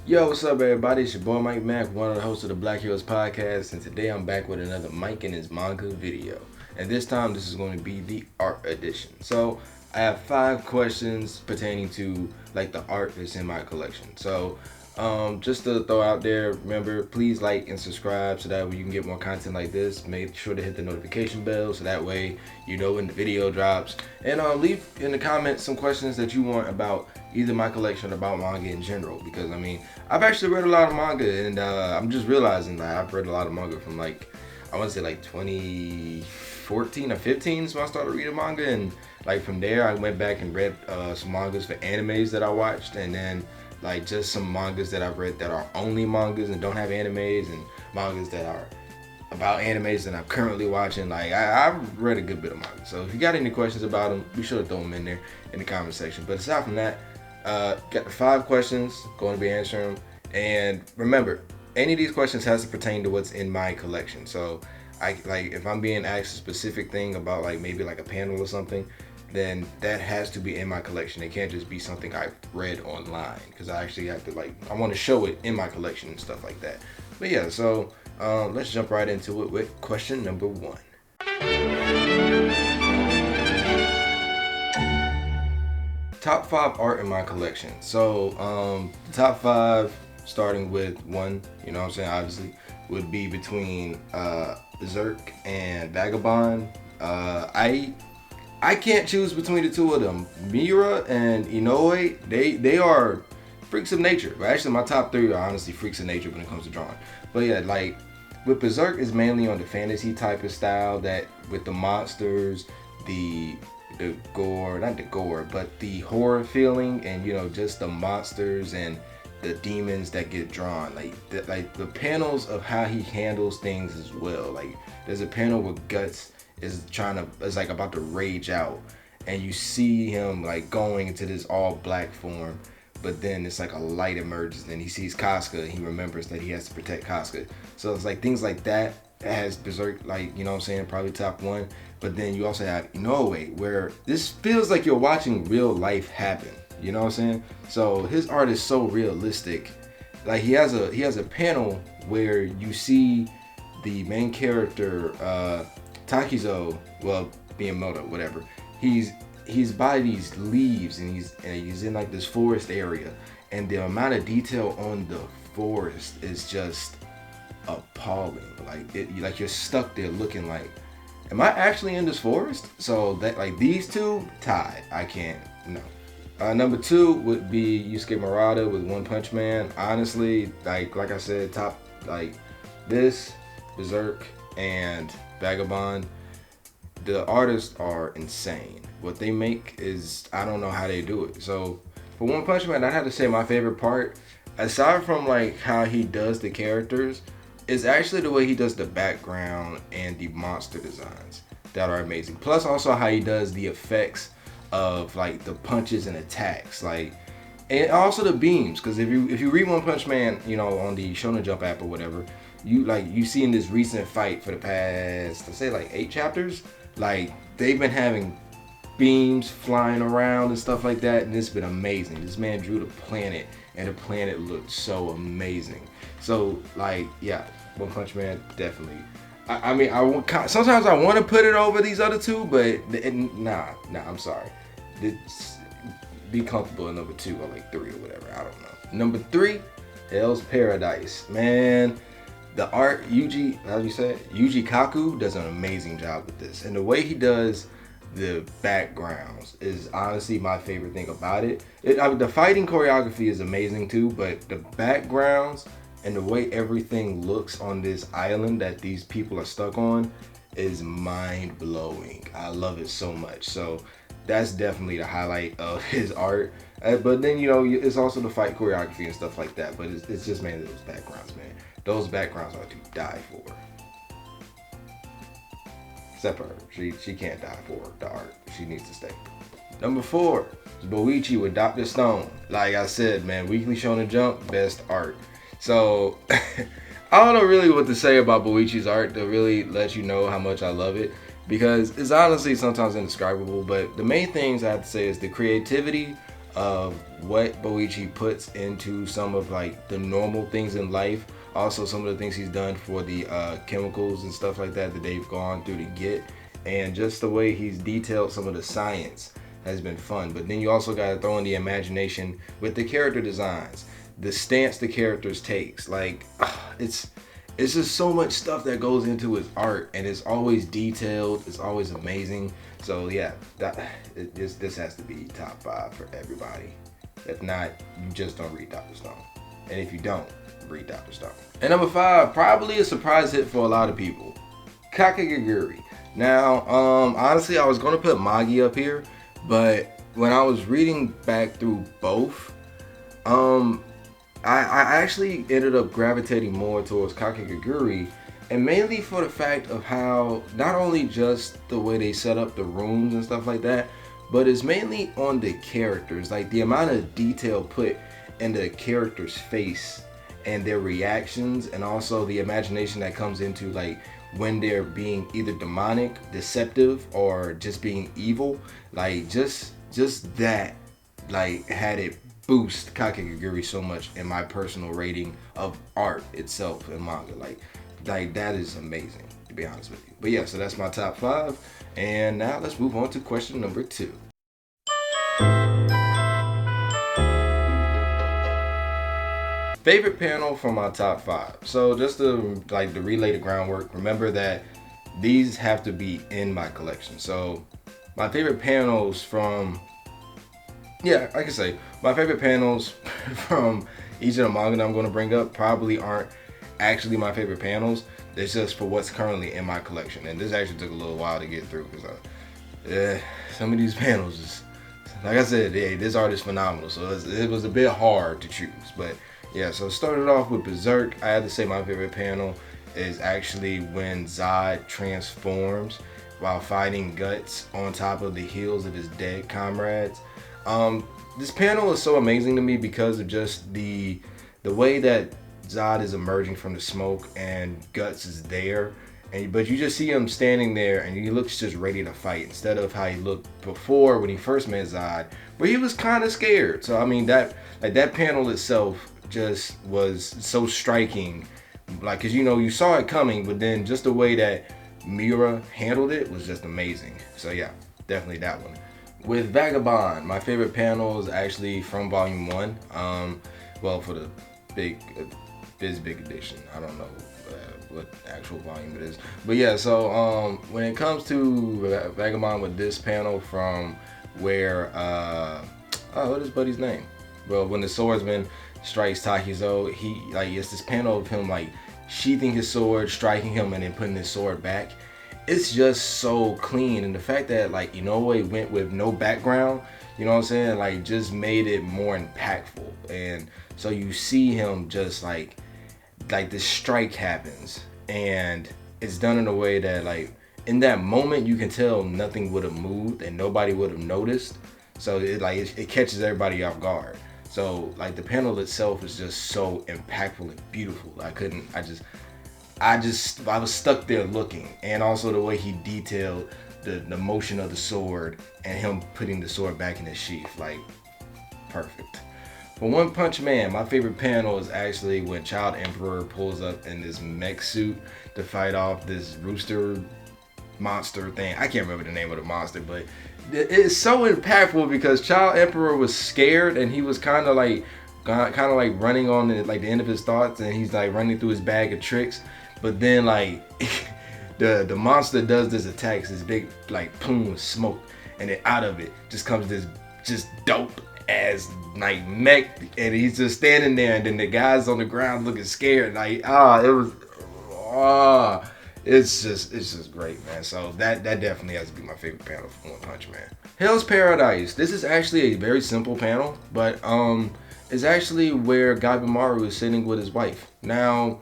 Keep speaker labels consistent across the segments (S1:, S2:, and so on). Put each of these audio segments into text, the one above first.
S1: Yo, what's up, everybody? It's your boy Mike Mack, one of the hosts of the Black Hills Podcast, and today I'm back with another Mike and his manga video. And this time, this is going to be the art edition. So, I have 5 questions pertaining to like the art that's in my collection. So, just to throw out there, remember, please like and subscribe so that way you can get more content like this. Make sure to hit the notification bell so that way you know when the video drops. And leave in the comments some questions that you want about either my collection or about manga in general, because I mean I've actually read a lot of manga, and I'm just realizing that I've read a lot of manga from like I want to say like 2014 or 15 is when I started reading manga, and like from there I went back and read some mangas for animes that I watched, and then like just some mangas that I've read that are only mangas and don't have animes, and mangas that are about animes that I'm currently watching. Like I've read a good bit of manga, so if you got any questions about them, be sure to throw them in there in the comment section. But aside from that, got the 5 questions, going to be answering them. And remember, any of these questions has to pertain to what's in my collection. So I like if I'm being asked a specific thing about like maybe like a panel or something, then that has to be in my collection. It can't just be something I read online, because I actually have to like I want to show it in my collection and stuff like that. But yeah, so let's jump right into it with question number 1. Top 5 art in my collection. So the top 5, starting with 1, you know what I'm saying, obviously, would be between Berserk and Vagabond. I can't choose between the two of them. Miura and Inoue, they are freaks of nature. But actually, my top 3 are honestly freaks of nature when it comes to drawing. But yeah, like with Berserk is mainly on the fantasy type of style, that with the monsters, the gore, not the gore, but the horror feeling, and you know, just the monsters and the demons that get drawn. Like the panels of how he handles things as well. Like there's a panel where Guts is like about to rage out, and you see him like going into this all black form, but then it's like a light emerges and he sees Casca, and he remembers that he has to protect Casca. So it's like things like that has Berserk, like, you know what I'm saying, probably top 1. But then you also have Inoue, where this feels like you're watching real life happen. You know what I'm saying? So his art is so realistic. Like he has a panel where you see the main character, Takizo, well, Miyamoto, whatever. He's by these leaves, and he's in like this forest area, and the amount of detail on the forest is just appalling. Like you're stuck there looking like, am I actually in this forest? So that like these two tied. I can't, no. Number 2 would be Yusuke Murata with One Punch Man. Honestly, like I said, top like this, Berserk, and Vagabond. The artists are insane. What they make is, I don't know how they do it. So for One Punch Man, I have to say my favorite part, aside from like how he does the characters, is actually the way he does the background and the monster designs that are amazing. Plus also how he does the effects of like the punches and attacks, like, and also the beams. Because if you read One Punch Man, you know, on the Shonen Jump app or whatever, you see in this recent fight for the past, let's say like 8 chapters, like they've been having beams flying around and stuff like that, and it's been amazing. This man drew the planet, and the planet looked so amazing. So like, yeah, One Punch Man definitely. I mean, sometimes I want to put it over these other two, but nah, I'm sorry. It's, be comfortable in number 2 or like 3 or whatever. I don't know. Number 3, Hell's Paradise. Man, the art, how do you say it? Yuji Kaku does an amazing job with this, and the way he does the backgrounds is honestly my favorite thing about it. The fighting choreography is amazing too, but the backgrounds and the way everything looks on this island that these people are stuck on is mind-blowing. I love it so much. So that's definitely the highlight of his art. But then, you know, it's also the fight choreography and stuff like that. But it's just mainly those backgrounds, man. Those backgrounds are to die for. Except for her. She can't die for the art. She needs to stay. Number 4 is Boichi with Dr. Stone. Like I said, man, Weekly Shonen Jump, best art. So I don't know really what to say about Boichi's art to really let you know how much I love it, because it's honestly sometimes indescribable. But the main things I have to say is the creativity of what Boichi puts into some of like the normal things in life. Also, some of the things he's done for the chemicals and stuff like that that they've gone through to get, and just the way he's detailed some of the science has been fun. But then you also got to throw in the imagination with the character designs, the stance the characters takes. Like it's just so much stuff that goes into his art, and it's always detailed. It's always amazing. So yeah, this has to be top 5 for everybody. If not, you just don't read Dr. Stone. And if you don't, read Dr. Stone. And number 5, probably a surprise hit for a lot of people, Kakegurui. Now, honestly, I was gonna put Magi up here, but when I was reading back through both, I actually ended up gravitating more towards Kakegurui, and mainly for the fact of how not only just the way they set up the rooms and stuff like that, but it's mainly on the characters, like the amount of detail put in the character's face and their reactions, and also the imagination that comes into like when they're being either demonic, deceptive, or just being evil. Like just that like had it boost Kakegurui so much in my personal rating of art itself in manga. Like that is amazing, to be honest with you. But yeah, so that's my top 5, and now let's move on to question number 2. Favorite panel from my top 5. So just to relay the groundwork, remember that these have to be in my collection. So my favorite panels from, yeah, I can say my favorite panels from each of the manga that I'm going to bring up probably aren't actually my favorite panels. It's just for what's currently in my collection, and this actually took a little while to get through because some of these panels is, like I said, this art is phenomenal, so it was a bit hard to choose. But yeah, so started off with Berserk. I had to say my favorite panel is actually when Zod transforms while fighting Guts on top of the heels of his dead comrades. This panel is so amazing to me because of just the way that Zod is emerging from the smoke and Guts is there, but you just see him standing there and he looks just ready to fight instead of how he looked before when he first met Zod, where he was kind of scared. So I mean that panel itself just was so striking, like, because you saw it coming, but then just the way that Miura handled it was just amazing. So yeah, definitely that one. With Vagabond, my favorite panel is actually from volume 1. Well, for the big edition, I don't know what actual volume it is, but yeah. So when it comes to Vagabond, with this panel from where what is Buddy's name? Well, when the swordsman strikes Takizo, it's this panel of him like sheathing his sword, striking him, and then putting his sword back. It's just so clean, and the fact that like Inoue went with no background, you know what I'm saying, like just made it more impactful. And so you see him just like this strike happens, and it's done in a way that like in that moment you can tell nothing would have moved and nobody would have noticed. So it catches everybody off guard. So like the panel itself is just so impactful and beautiful. I was stuck there looking, and also the way he detailed the motion of the sword and him putting the sword back in his sheath, like perfect. For One Punch Man, my favorite panel is actually when Child Emperor pulls up in this mech suit to fight off this rooster monster thing. I can't remember the name of the monster, but it's so impactful because Child Emperor was scared and he was kind of like running on the end of his thoughts, and he's like running through his bag of tricks. But then like the monster does this attack, this big like plume of smoke, and then out of it just comes this just dope ass like mech, and he's just standing there, and then the guy's on the ground looking scared. Like it's just great, man. So that definitely has to be my favorite panel from One Punch Man. Hell's Paradise. This is actually a very simple panel, but it's actually where Gabimaru is sitting with his wife. Now,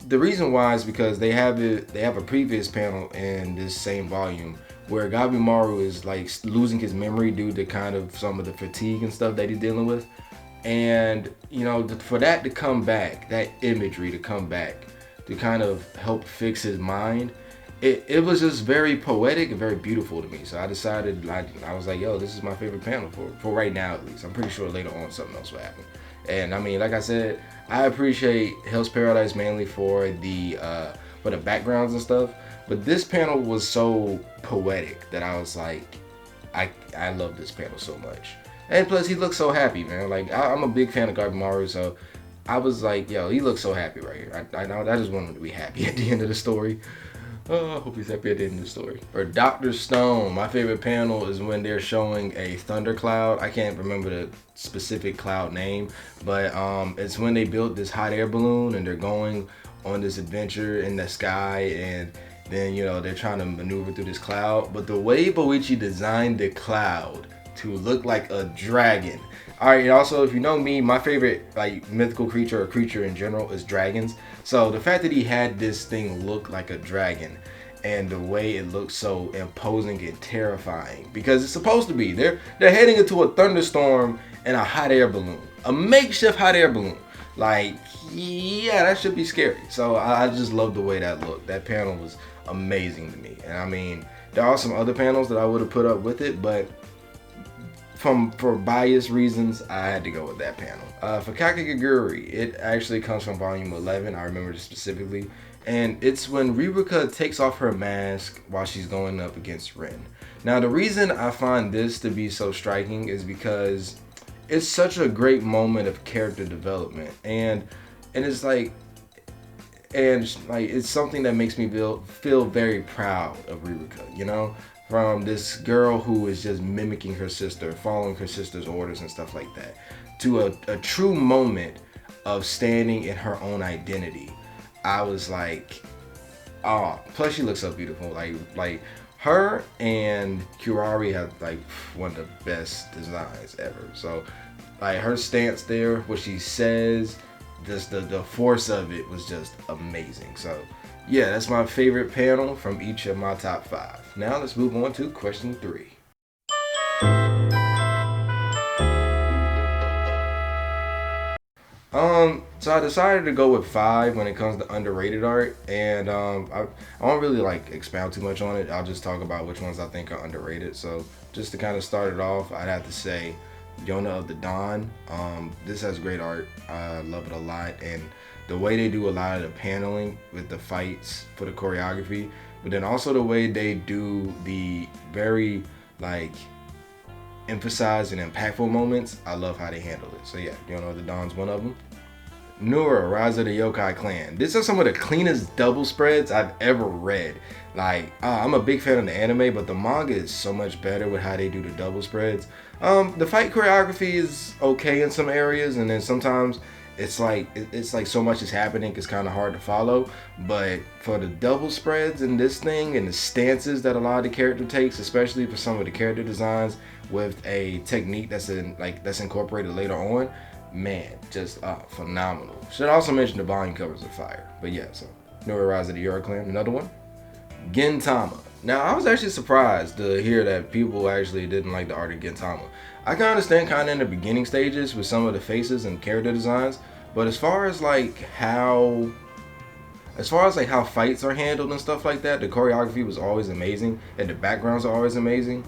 S1: the reason why is because they have a previous panel in this same volume where Gabimaru is like losing his memory due to kind of some of the fatigue and stuff that he's dealing with. And for that to come back, that imagery to come back to kind of help fix his mind, it was just very poetic and very beautiful to me. So I decided, I was like, yo, this is my favorite panel for right now at least. I'm pretty sure later on something else will happen. And I mean, like I said, I appreciate Hell's Paradise mainly for the backgrounds and stuff. But this panel was so poetic that I was like, I love this panel so much. And plus, he looks so happy, man. Like, I'm a big fan of Gabimaru, so I was like, yo, he looks so happy right here. I just want him to be happy at the end of the story. Oh, I hope he's happy at the end of the story. For Dr. Stone, my favorite panel is when they're showing a thundercloud. I can't remember the specific cloud name, but it's when they built this hot air balloon and they're going on this adventure in the sky, and then, you know, they're trying to maneuver through this cloud. But the way Boichi designed the cloud to look like a dragon. All right, and also, if you know me, my favorite like mythical creature or creature in general is dragons. So the fact that he had this thing look like a dragon, and the way it looks so imposing and terrifying, because it's supposed to be. They're heading into a thunderstorm in a hot air balloon, a makeshift hot air balloon. Like, yeah, that should be scary. So I just love the way that looked. That panel was amazing to me. And I mean, there are some other panels that I would have put up with it, but for bias reasons, I had to go with that panel. For Kakegurui, it actually comes from volume 11. I remember it specifically. And it's when Riruka takes off her mask while she's going up against Rin. Now, the reason I find this to be so striking is because it's such a great moment of character development. And it's like, it's something that makes me feel very proud of Riruka, you know? From this girl who is just mimicking her sister, following her sister's orders and stuff like that, to a true moment of standing in her own identity. I was like, oh, plus she looks so beautiful. Like her and Kurari have like one of the best designs ever. So like her stance there, what she says, just the force of it was just amazing. So yeah, that's my favorite panel from each of my top 5. Now let's move on to question 3. So I decided to go with 5 when it comes to underrated art, and I won't really like expound too much on it. I'll just talk about which ones I think are underrated. So just to kind of start it off, I'd have to say Yona of the Dawn. This has great art. I love it a lot, and the way they do a lot of the paneling with the fights for the choreography, but then also the way they do the very like emphasized and impactful moments. I love how they handle it. So yeah, Yona of the Dawn's one of them. Nura, Rise of the Yokai Clan. This is some of the cleanest double spreads I've ever read. Like, I'm a big fan of the anime, but the manga is so much better with how they do the double spreads. The fight choreography is okay in some areas, and then sometimes it's like so much is happening, it's kind of hard to follow. But for the double spreads in this thing and the stances that a lot of the character takes, especially for some of the character designs with a technique that's incorporated later on, man, just phenomenal. Should also mention the volume covers are fire. But yeah, so Nura, Rise of the Yokai Clan, another one. Gintama. Now, I was actually surprised to hear that people actually didn't like the art of Gintama. I can understand kind of in the beginning stages with some of the faces and character designs, but as far as how fights are handled and stuff like that, the choreography was always amazing and the backgrounds are always amazing.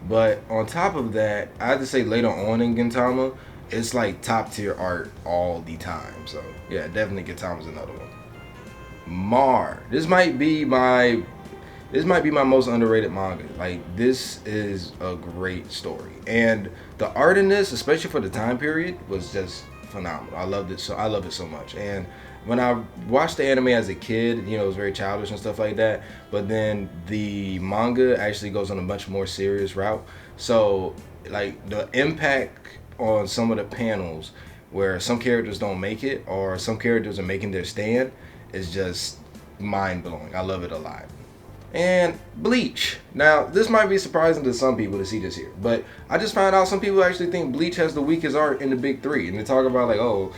S1: But on top of that, I have to say later on in Gintama, it's like top tier art all the time. So yeah, definitely Gintama's another one. Mar. This might be my most underrated manga. Like, this is a great story, and the art in this, especially for the time period, was just phenomenal. I love it so much. And when I watched the anime as a kid, you know, it was very childish and stuff like that, but then the manga actually goes on a much more serious route. So like the impact on some of the panels where some characters don't make it or some characters are making their stand is just mind-blowing. I love it a lot. And Bleach. Now, this might be surprising to some people to see this here, but I just found out some people actually think Bleach has the weakest art in the big 3, and they talk about like, oh,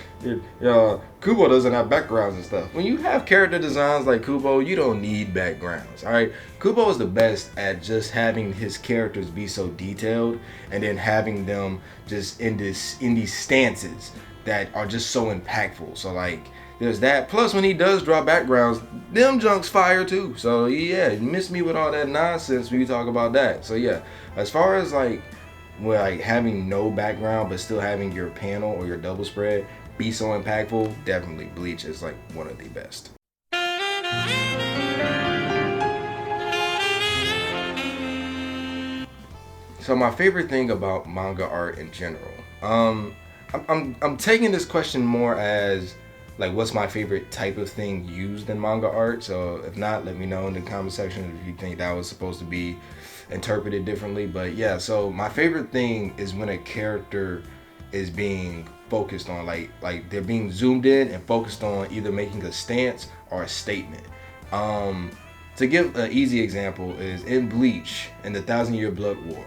S1: Kubo doesn't have backgrounds and stuff. When you have character designs like Kubo, you don't need backgrounds, all right? Kubo is the best at just having his characters be so detailed, and then having them just in these stances that are just so impactful. So like there's that. Plus when he does draw backgrounds, them junks fire too. So yeah, miss me with all that nonsense when you talk about that. So yeah, as far as like having no background but still having your panel or your double spread be so impactful, definitely Bleach is like one of the best. So my favorite thing about manga art in general, I'm taking this question more as like what's my favorite type of thing used in manga art. So if not, let me know in the comment section if you think that was supposed to be interpreted differently. But yeah, so my favorite thing is when a character is being focused on, like they're being zoomed in and focused on either making a stance or a statement. To give an easy example is in Bleach in the 1,000-Year Blood War.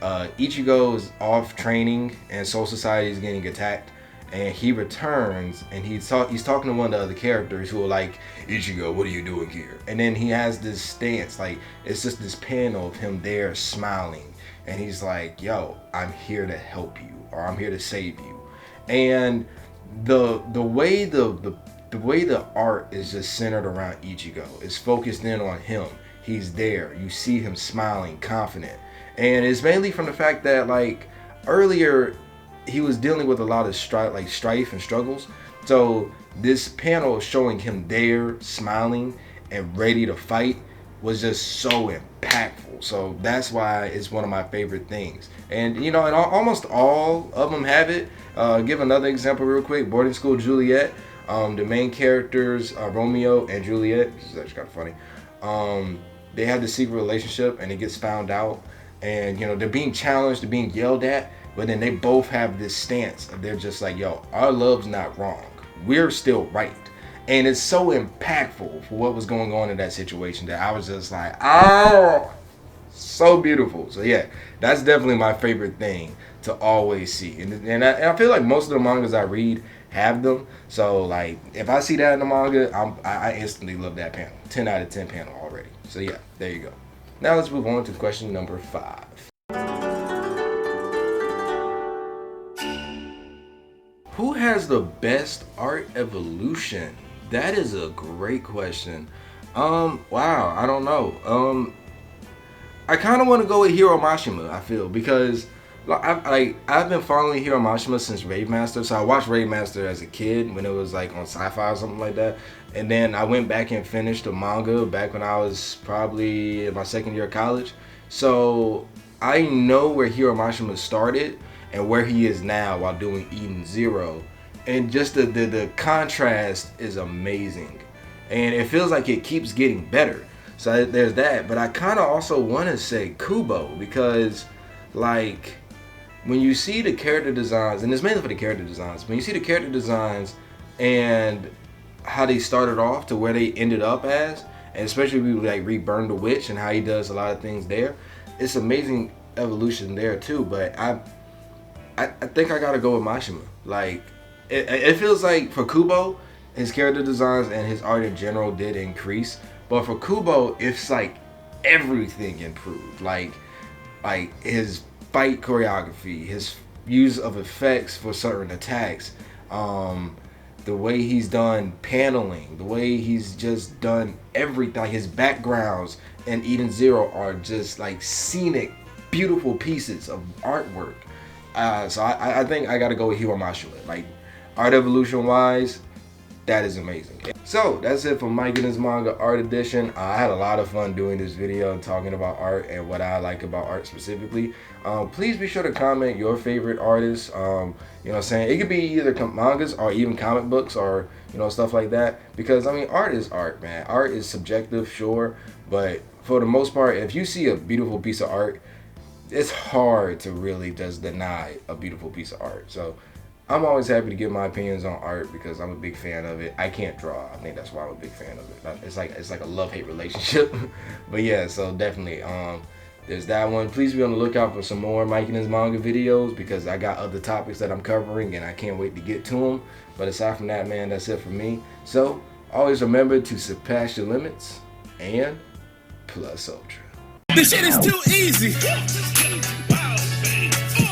S1: Ichigo is off training and Soul Society is getting attacked, and he returns and he's talking to one of the other characters who are like, Ichigo, what are you doing here? And then he has this stance, like it's just this panel of him there smiling, and he's like, yo, I'm here to help you, or I'm here to save you. And the way the art is just centered around Ichigo, it's focused in on him. He's there, you see him smiling, confident. And it's mainly from the fact that like earlier he was dealing with a lot of strife and struggles. So this panel showing him there smiling and ready to fight was just so impactful. So that's why it's one of my favorite things. And you know, and almost all of them have it. Give another example real quick. Boarding School Juliet. The main characters, Romeo and Juliet, this is actually kind of funny. They have this secret relationship and it gets found out. And you know, they're being challenged, they're being yelled at, but then they both have this stance. They're just like, yo, our love's not wrong. We're still right. And it's so impactful for what was going on in that situation that I was just like, oh, so beautiful. So yeah, that's definitely my favorite thing to always see. And I feel like most of the mangas I read have them. So like, if I see that in the manga, I instantly love that panel. 10 out of 10 panel already. So yeah, there you go. Now let's move on to question number 5. Who has the best art evolution? That is a great question. Wow, I don't know. I kind of want to go with Hiro Mashima, I feel, because I've been following Hiro Mashima since Rave Master. So I watched Rave Master as a kid when it was like on Sci-Fi or something like that. And then I went back and finished the manga back when I was probably in my second year of college. So I know where Hiro Mashima started and where he is now while doing Eden Zero. And just the contrast is amazing. And it feels like it keeps getting better. So there's that. But I kind of also want to say Kubo, because like when you see the character designs, and it's mainly for the character designs, when you see the character designs and how they started off to where they ended up as, and especially we like Burn the Witch and how he does a lot of things there, it's amazing evolution there too. But I think I gotta go with Mashima. Like it feels like for Kubo, his character designs and his art in general did increase, but for Kubo, it's like everything improved. Like his fight choreography, his use of effects for certain attacks, the way he's done paneling, the way he's just done everything. Like his backgrounds in Eden Zero are just like scenic, beautiful pieces of artwork. So I think I gotta go with Hiro Mashima. Like art evolution wise, that is amazing. So that's it for Mike and his Manga Art Edition. I had a lot of fun doing this video and talking about art and what I like about art specifically. Please be sure to comment your favorite artists. You know what I'm saying? It could be either mangas or even comic books or, you know, stuff like that. Because, I mean, art is art, man. Art is subjective, sure. But for the most part, if you see a beautiful piece of art, it's hard to really just deny a beautiful piece of art. So I'm always happy to give my opinions on art because I'm a big fan of it. I can't draw. I think that's why I'm a big fan of it. It's like a love-hate relationship. But yeah, so definitely there's that one. Please be on the lookout for some more Mike and his Manga videos because I got other topics that I'm covering and I can't wait to get to them. But aside from that, man, that's it for me. So always remember to surpass your limits and plus ultra.
S2: This shit is too easy.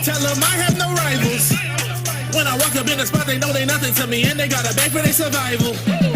S2: Tell them I have no rivals. when I walk up in the spot, they know they nothing to me, and they gotta beg for their survival.